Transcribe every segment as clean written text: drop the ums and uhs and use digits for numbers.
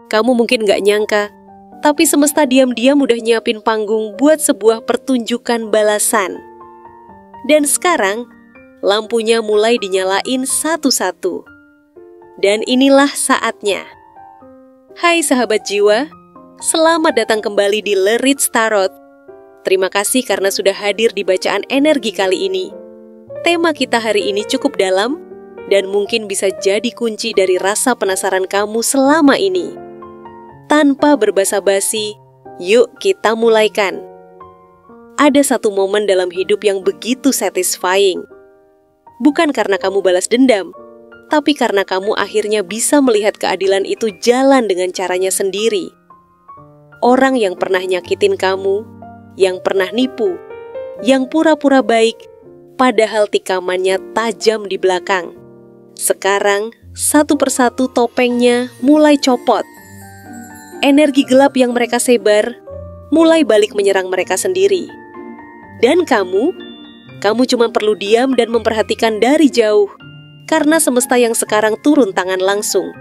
Kamu mungkin gak nyangka, tapi semesta diam-diam udah nyiapin panggung buat sebuah pertunjukan balasan. Dan sekarang, lampunya mulai dinyalain satu-satu. Dan inilah saatnya. Hai sahabat jiwa, selamat datang kembali di Le Reads Tarot. Terima kasih karena sudah hadir di bacaan energi kali ini. Tema kita hari ini cukup dalam, dan mungkin bisa jadi kunci dari rasa penasaran kamu selama ini. Tanpa berbasa-basi, yuk kita mulaikan. Ada satu momen dalam hidup yang begitu satisfying. Bukan karena kamu balas dendam, tapi karena kamu akhirnya bisa melihat keadilan itu jalan dengan caranya sendiri. Orang yang pernah nyakitin kamu, yang pernah nipu, yang pura-pura baik, padahal tikamannya tajam di belakang. Sekarang, satu persatu topengnya mulai copot. Energi gelap yang mereka sebar mulai balik menyerang mereka sendiri. Dan kamu cuma perlu diam dan memperhatikan dari jauh, karena semesta yang sekarang turun tangan langsung.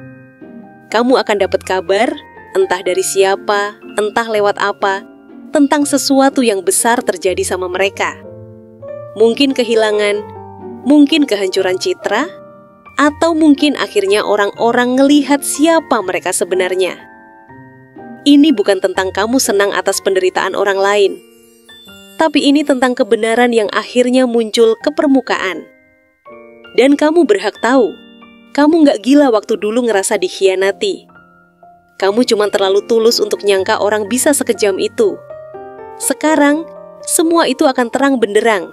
Kamu akan dapat kabar, entah dari siapa, entah lewat apa, tentang sesuatu yang besar terjadi sama mereka. Mungkin kehilangan, mungkin kehancuran citra, atau mungkin akhirnya orang-orang ngelihat siapa mereka sebenarnya. Ini bukan tentang kamu senang atas penderitaan orang lain, tapi ini tentang kebenaran yang akhirnya muncul ke permukaan. Dan kamu berhak tahu, kamu gak gila waktu dulu ngerasa dikhianati. Kamu cuma terlalu tulus untuk nyangka orang bisa sekejam itu. Sekarang, semua itu akan terang benderang,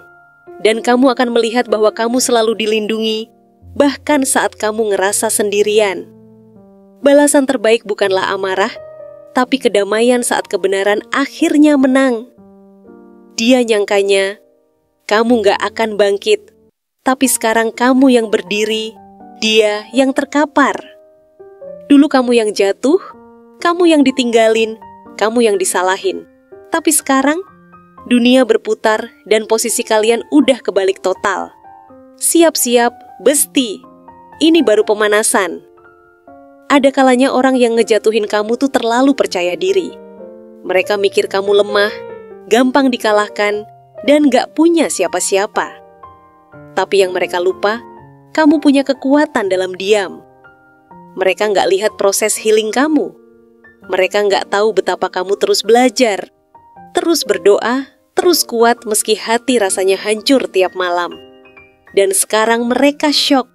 dan kamu akan melihat bahwa kamu selalu dilindungi, bahkan saat kamu ngerasa sendirian. Balasan terbaik bukanlah amarah, tapi kedamaian saat kebenaran akhirnya menang. Dia nyangkanya, kamu gak akan bangkit, tapi sekarang kamu yang berdiri, dia yang terkapar. Dulu kamu yang jatuh, kamu yang ditinggalin, kamu yang disalahin. Tapi sekarang, dunia berputar dan posisi kalian udah kebalik total. Siap-siap, besti. Ini baru pemanasan. Ada kalanya orang yang ngejatuhin kamu tuh terlalu percaya diri. Mereka mikir kamu lemah, gampang dikalahkan, dan gak punya siapa-siapa. Tapi yang mereka lupa, kamu punya kekuatan dalam diam. Mereka gak lihat proses healing kamu. Mereka gak tahu betapa kamu terus belajar, terus berdoa, terus kuat meski hati rasanya hancur tiap malam. Dan sekarang mereka syok.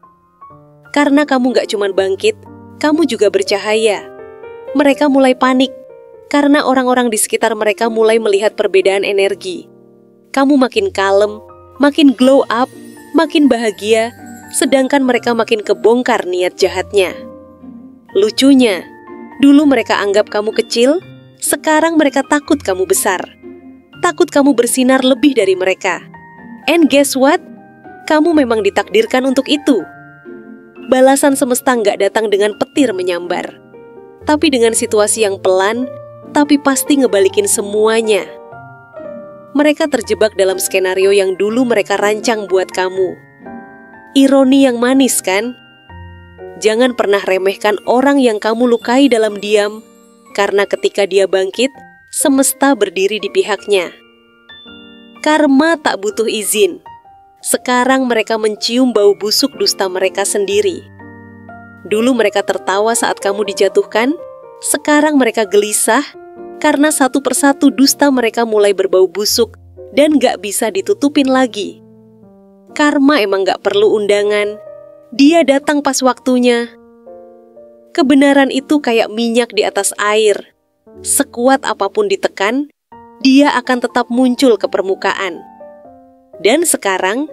Karena kamu gak cuma bangkit, kamu juga bercahaya. Mereka mulai panik, karena orang-orang di sekitar mereka mulai melihat perbedaan energi. Kamu makin kalem, makin glow up, makin bahagia, sedangkan mereka makin kebongkar niat jahatnya. Lucunya, dulu mereka anggap kamu kecil, sekarang mereka takut kamu besar. Takut kamu bersinar lebih dari mereka. And guess what? Kamu memang ditakdirkan untuk itu. Balasan semesta nggak datang dengan petir menyambar, tapi dengan situasi yang pelan, tapi pasti ngebalikin semuanya. Mereka terjebak dalam skenario yang dulu mereka rancang buat kamu. Ironi yang manis kan? Jangan pernah remehkan orang yang kamu lukai dalam diam, karena ketika dia bangkit, semesta berdiri di pihaknya. Karma tak butuh izin. Sekarang mereka mencium bau busuk dusta mereka sendiri. Dulu mereka tertawa saat kamu dijatuhkan, sekarang mereka gelisah karena satu persatu dusta mereka mulai berbau busuk dan gak bisa ditutupin lagi. Karma emang gak perlu undangan, dia datang pas waktunya. Kebenaran itu kayak minyak di atas air. Sekuat apapun ditekan, dia akan tetap muncul ke permukaan. Dan sekarang,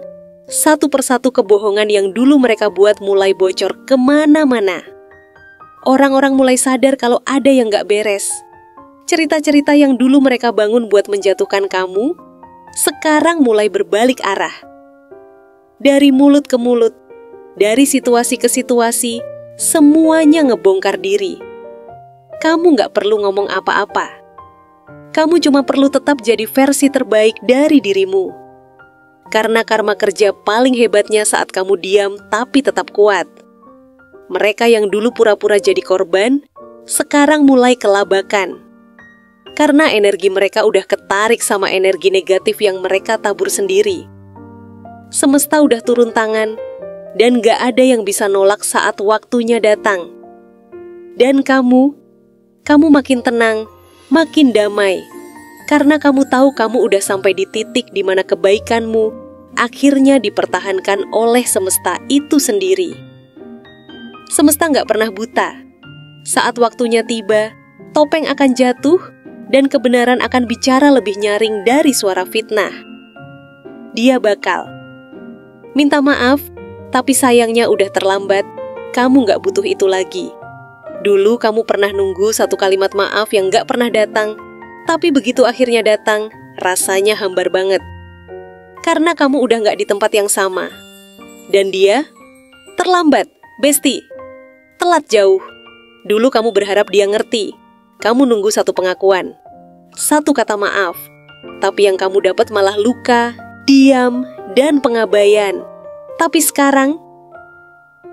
satu persatu kebohongan yang dulu mereka buat mulai bocor kemana-mana. Orang-orang mulai sadar kalau ada yang gak beres. Cerita-cerita yang dulu mereka bangun buat menjatuhkan kamu, sekarang mulai berbalik arah. Dari mulut ke mulut, dari situasi ke situasi, semuanya ngebongkar diri. Kamu gak perlu ngomong apa-apa. Kamu cuma perlu tetap jadi versi terbaik dari dirimu. Karena karma kerja paling hebatnya saat kamu diam tapi tetap kuat. Mereka yang dulu pura-pura jadi korban, sekarang mulai kelabakan. Karena energi mereka udah ketarik sama energi negatif yang mereka tabur sendiri. Semesta udah turun tangan, dan gak ada yang bisa nolak saat waktunya datang. Dan kamu makin tenang, makin damai. Karena kamu tahu kamu udah sampai di titik di mana kebaikanmu akhirnya dipertahankan oleh semesta itu sendiri. Semesta gak pernah buta. Saat waktunya tiba, topeng akan jatuh dan kebenaran akan bicara lebih nyaring dari suara fitnah. Dia bakal minta maaf, tapi sayangnya udah terlambat. Kamu gak butuh itu lagi. Dulu kamu pernah nunggu satu kalimat maaf yang gak pernah datang, tapi begitu akhirnya datang, rasanya hambar banget. Karena kamu udah gak di tempat yang sama. Dan dia terlambat, Besti. Telat jauh. Dulu kamu berharap dia ngerti. Kamu nunggu satu pengakuan, satu kata maaf. Tapi yang kamu dapat malah luka, diam, dan pengabaian. Tapi sekarang,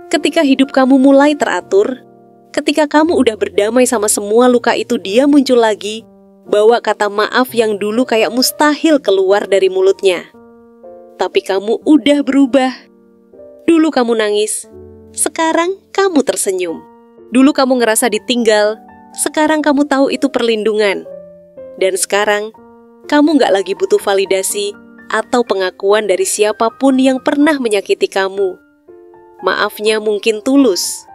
ketika hidup kamu mulai teratur, ketika kamu udah berdamai sama semua luka itu, dia muncul lagi, bawa kata maaf yang dulu kayak mustahil keluar dari mulutnya. Tapi kamu udah berubah. Dulu kamu nangis, sekarang kamu tersenyum. Dulu kamu ngerasa ditinggal, sekarang kamu tahu itu perlindungan. Dan sekarang, kamu gak lagi butuh validasi atau pengakuan dari siapapun yang pernah menyakiti kamu. Maafnya mungkin tulus,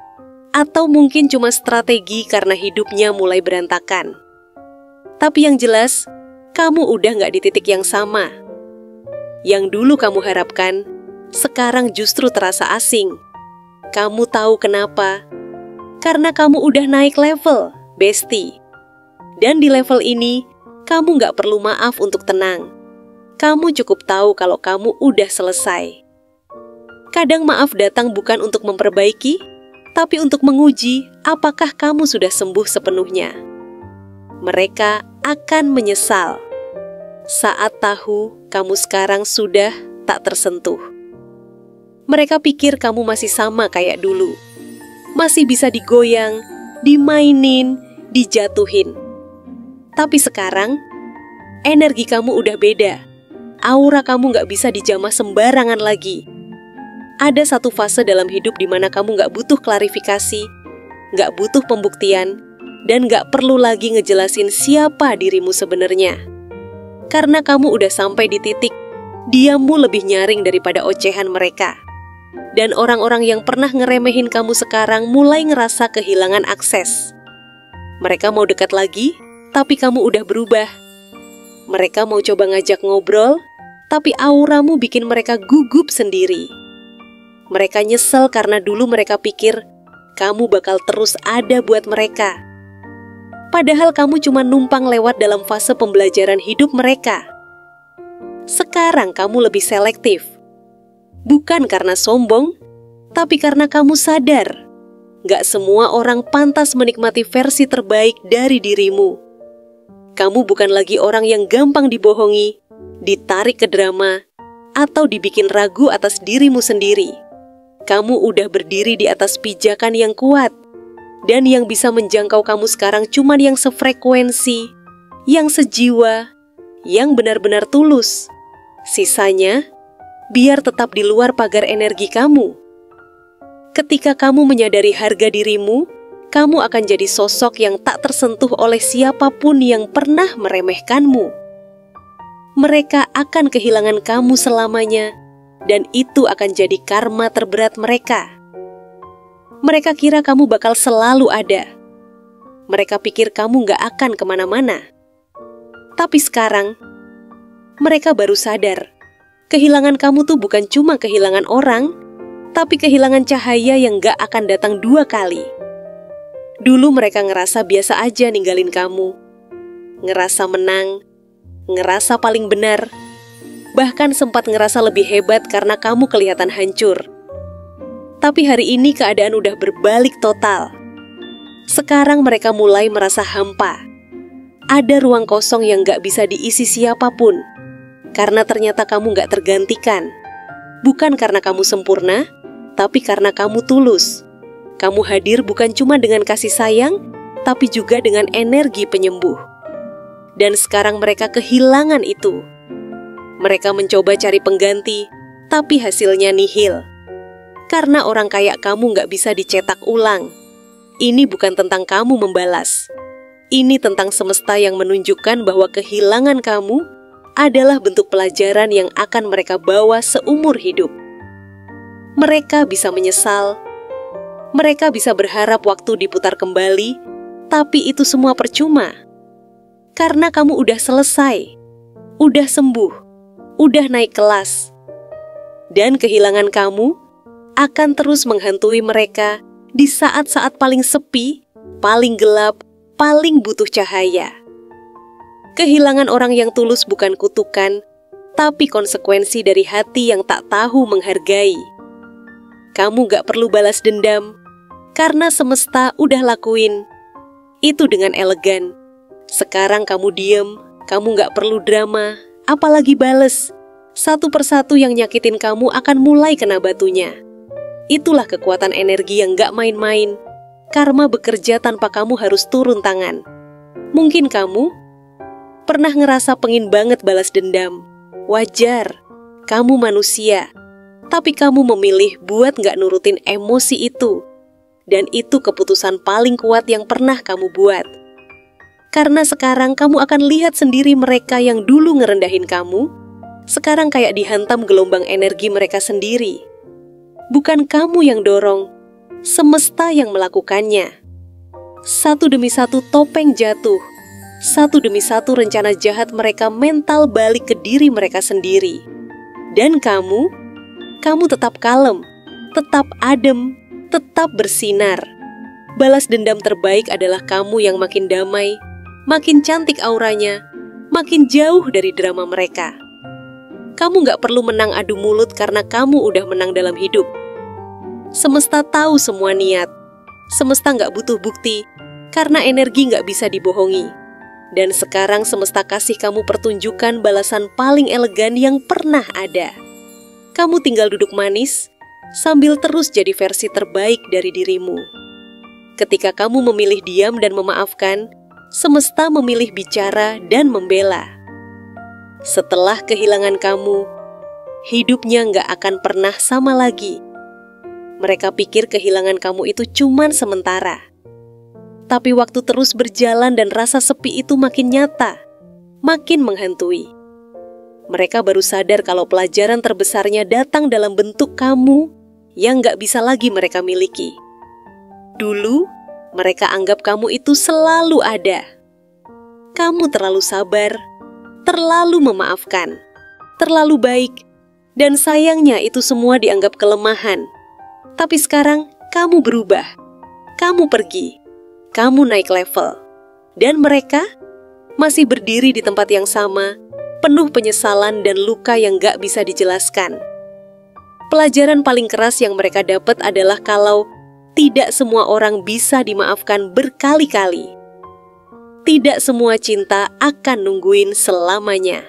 atau mungkin cuma strategi karena hidupnya mulai berantakan. Tapi yang jelas, kamu udah gak di titik yang sama. Yang dulu kamu harapkan, sekarang justru terasa asing. Kamu tahu kenapa? Karena kamu udah naik level, Besti. Dan di level ini, kamu gak perlu maaf untuk tenang. Kamu cukup tahu kalau kamu udah selesai. Kadang maaf datang bukan untuk memperbaiki, tapi untuk menguji apakah kamu sudah sembuh sepenuhnya. Mereka akan menyesal saat tahu kamu sekarang sudah tak tersentuh. Mereka pikir kamu masih sama kayak dulu. Masih bisa digoyang, dimainin, dijatuhin. Tapi sekarang, energi kamu udah beda. Aura kamu gak bisa dijamah sembarangan lagi. Ada satu fase dalam hidup di mana kamu gak butuh klarifikasi, gak butuh pembuktian, dan gak perlu lagi ngejelasin siapa dirimu sebenarnya. Karena kamu udah sampai di titik, diammu lebih nyaring daripada ocehan mereka. Dan orang-orang yang pernah ngeremehin kamu sekarang mulai ngerasa kehilangan akses. Mereka mau dekat lagi, tapi kamu udah berubah. Mereka mau coba ngajak ngobrol, tapi auramu bikin mereka gugup sendiri. Mereka nyesel karena dulu mereka pikir kamu bakal terus ada buat mereka. Padahal kamu cuma numpang lewat dalam fase pembelajaran hidup mereka. Sekarang kamu lebih selektif. Bukan karena sombong, tapi karena kamu sadar gak semua orang pantas menikmati versi terbaik dari dirimu. Kamu bukan lagi orang yang gampang dibohongi, ditarik ke drama, atau dibikin ragu atas dirimu sendiri. Kamu udah berdiri di atas pijakan yang kuat, dan yang bisa menjangkau kamu sekarang cuma yang sefrekuensi, yang sejiwa, yang benar-benar tulus. Sisanya, biar tetap di luar pagar energi kamu. Ketika kamu menyadari harga dirimu, kamu akan jadi sosok yang tak tersentuh oleh siapapun yang pernah meremehkanmu. Mereka akan kehilangan kamu selamanya, dan itu akan jadi karma terberat mereka. Mereka kira kamu bakal selalu ada. Mereka pikir kamu gak akan kemana-mana. Tapi sekarang, mereka baru sadar, kehilangan kamu tuh bukan cuma kehilangan orang, tapi kehilangan cahaya yang gak akan datang 2 kali. Dulu mereka ngerasa biasa aja ninggalin kamu. Ngerasa menang, ngerasa paling benar, bahkan sempat ngerasa lebih hebat karena kamu kelihatan hancur. Tapi hari ini keadaan udah berbalik total. Sekarang mereka mulai merasa hampa. Ada ruang kosong yang gak bisa diisi siapapun. Karena ternyata kamu gak tergantikan. Bukan karena kamu sempurna, tapi karena kamu tulus. Kamu hadir bukan cuma dengan kasih sayang, tapi juga dengan energi penyembuh. Dan sekarang mereka kehilangan itu. Mereka mencoba cari pengganti, tapi hasilnya nihil. Karena orang kayak kamu nggak bisa dicetak ulang. Ini bukan tentang kamu membalas. Ini tentang semesta yang menunjukkan bahwa kehilangan kamu adalah bentuk pelajaran yang akan mereka bawa seumur hidup. Mereka bisa menyesal, mereka bisa berharap waktu diputar kembali, tapi itu semua percuma. Karena kamu udah selesai, udah sembuh, udah naik kelas. Dan kehilangan kamu akan terus menghantui mereka di saat-saat paling sepi, paling gelap, paling butuh cahaya. Kehilangan orang yang tulus bukan kutukan, tapi konsekuensi dari hati yang tak tahu menghargai. Kamu gak perlu balas dendam, karena semesta udah lakuin itu dengan elegan. Sekarang kamu diem, kamu gak perlu drama, apalagi bales. Satu persatu yang nyakitin kamu akan mulai kena batunya. Itulah kekuatan energi yang gak main-main. Karma bekerja tanpa kamu harus turun tangan. Mungkin kamu pernah ngerasa pengen banget balas dendam. Wajar, kamu manusia. Tapi kamu memilih buat gak nurutin emosi itu. Dan itu keputusan paling kuat yang pernah kamu buat. Karena sekarang kamu akan lihat sendiri mereka yang dulu ngerendahin kamu, sekarang kayak dihantam gelombang energi mereka sendiri. Bukan kamu yang dorong, semesta yang melakukannya. Satu demi satu topeng jatuh. Satu demi satu rencana jahat mereka mental balik ke diri mereka sendiri. Dan kamu tetap kalem, tetap adem, tetap bersinar. Balas dendam terbaik adalah kamu yang makin damai, makin cantik auranya, makin jauh dari drama mereka. Kamu gak perlu menang adu mulut karena kamu udah menang dalam hidup. Semesta tahu semua niat. Semesta gak butuh bukti, karena energi gak bisa dibohongi. Dan sekarang semesta kasih kamu pertunjukan balasan paling elegan yang pernah ada. Kamu tinggal duduk manis, sambil terus jadi versi terbaik dari dirimu. Ketika kamu memilih diam dan memaafkan, semesta memilih bicara dan membela. Setelah kehilangan kamu, hidupnya gak akan pernah sama lagi. Mereka pikir kehilangan kamu itu cuman sementara. Tapi waktu terus berjalan dan rasa sepi itu makin nyata, makin menghantui. Mereka baru sadar kalau pelajaran terbesarnya datang dalam bentuk kamu yang gak bisa lagi mereka miliki. Dulu, mereka anggap kamu itu selalu ada. Kamu terlalu sabar, terlalu memaafkan, terlalu baik, dan sayangnya itu semua dianggap kelemahan. Tapi sekarang kamu berubah, kamu pergi, kamu naik level. Dan mereka masih berdiri di tempat yang sama, penuh penyesalan dan luka yang gak bisa dijelaskan. Pelajaran paling keras yang mereka dapat adalah kalau tidak semua orang bisa dimaafkan berkali-kali. Tidak semua cinta akan nungguin selamanya.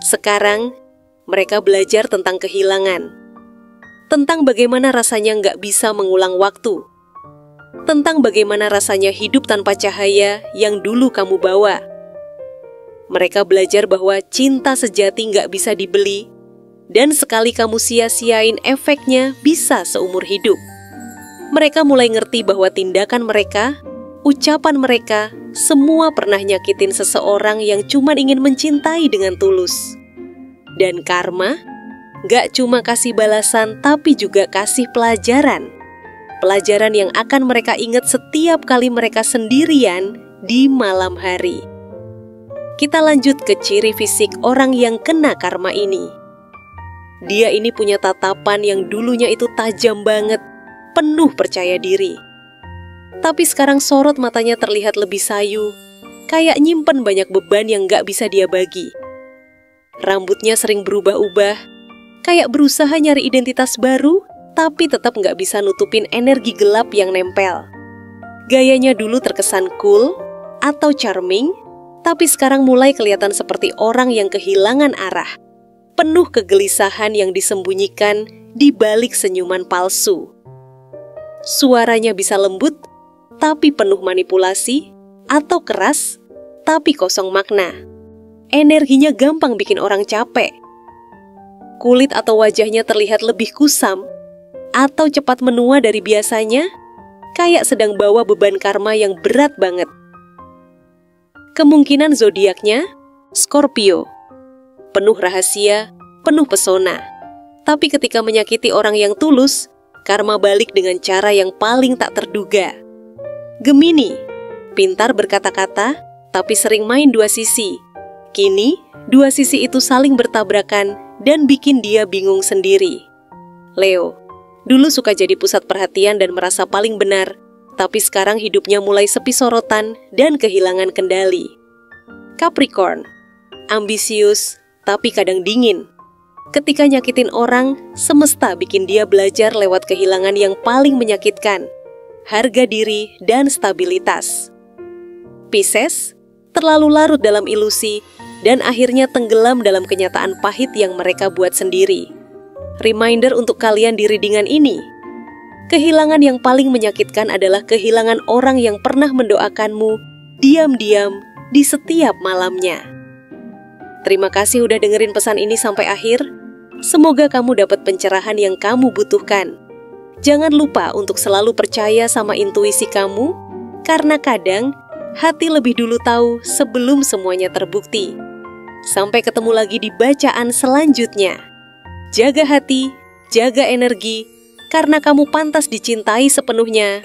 Sekarang, mereka belajar tentang kehilangan. Tentang bagaimana rasanya nggak bisa mengulang waktu. Tentang bagaimana rasanya hidup tanpa cahaya yang dulu kamu bawa. Mereka belajar bahwa cinta sejati nggak bisa dibeli, dan sekali kamu sia-siain efeknya bisa seumur hidup. Mereka mulai ngerti bahwa tindakan mereka, ucapan mereka, semua pernah nyakitin seseorang yang cuma ingin mencintai dengan tulus. Dan karma gak cuma kasih balasan, tapi juga kasih pelajaran. Pelajaran yang akan mereka ingat setiap kali mereka sendirian di malam hari. Kita lanjut ke ciri fisik orang yang kena karma ini. Dia ini punya tatapan yang dulunya itu tajam banget, penuh percaya diri. Tapi sekarang sorot matanya terlihat lebih sayu, kayak nyimpen banyak beban yang gak bisa dia bagi. Rambutnya sering berubah-ubah, kayak berusaha nyari identitas baru, tapi tetap nggak bisa nutupin energi gelap yang nempel. Gayanya dulu terkesan cool atau charming, tapi sekarang mulai kelihatan seperti orang yang kehilangan arah. Penuh kegelisahan yang disembunyikan di balik senyuman palsu. Suaranya bisa lembut, tapi penuh manipulasi, atau keras, tapi kosong makna. Energinya gampang bikin orang capek. Kulit atau wajahnya terlihat lebih kusam, atau cepat menua dari biasanya, kayak sedang bawa beban karma yang berat banget. Kemungkinan zodiaknya Scorpio. Penuh rahasia, penuh pesona. Tapi ketika menyakiti orang yang tulus, karma balik dengan cara yang paling tak terduga. Gemini. Pintar berkata-kata, tapi sering main dua sisi. Kini, dua sisi itu saling bertabrakan dan bikin dia bingung sendiri. Leo. Dulu suka jadi pusat perhatian dan merasa paling benar, tapi sekarang hidupnya mulai sepi sorotan dan kehilangan kendali. Capricorn. Ambisius, tapi kadang dingin. Ketika nyakitin orang, semesta bikin dia belajar lewat kehilangan yang paling menyakitkan, harga diri dan stabilitas. Pisces, terlalu larut dalam ilusi, dan akhirnya tenggelam dalam kenyataan pahit yang mereka buat sendiri. Reminder untuk kalian di readingan ini, kehilangan yang paling menyakitkan adalah kehilangan orang yang pernah mendoakanmu diam-diam di setiap malamnya. Terima kasih udah dengerin pesan ini sampai akhir. Semoga kamu dapat pencerahan yang kamu butuhkan. Jangan lupa untuk selalu percaya sama intuisi kamu, karena kadang hati lebih dulu tahu sebelum semuanya terbukti. Sampai ketemu lagi di bacaan selanjutnya. Jaga hati, jaga energi, karena kamu pantas dicintai sepenuhnya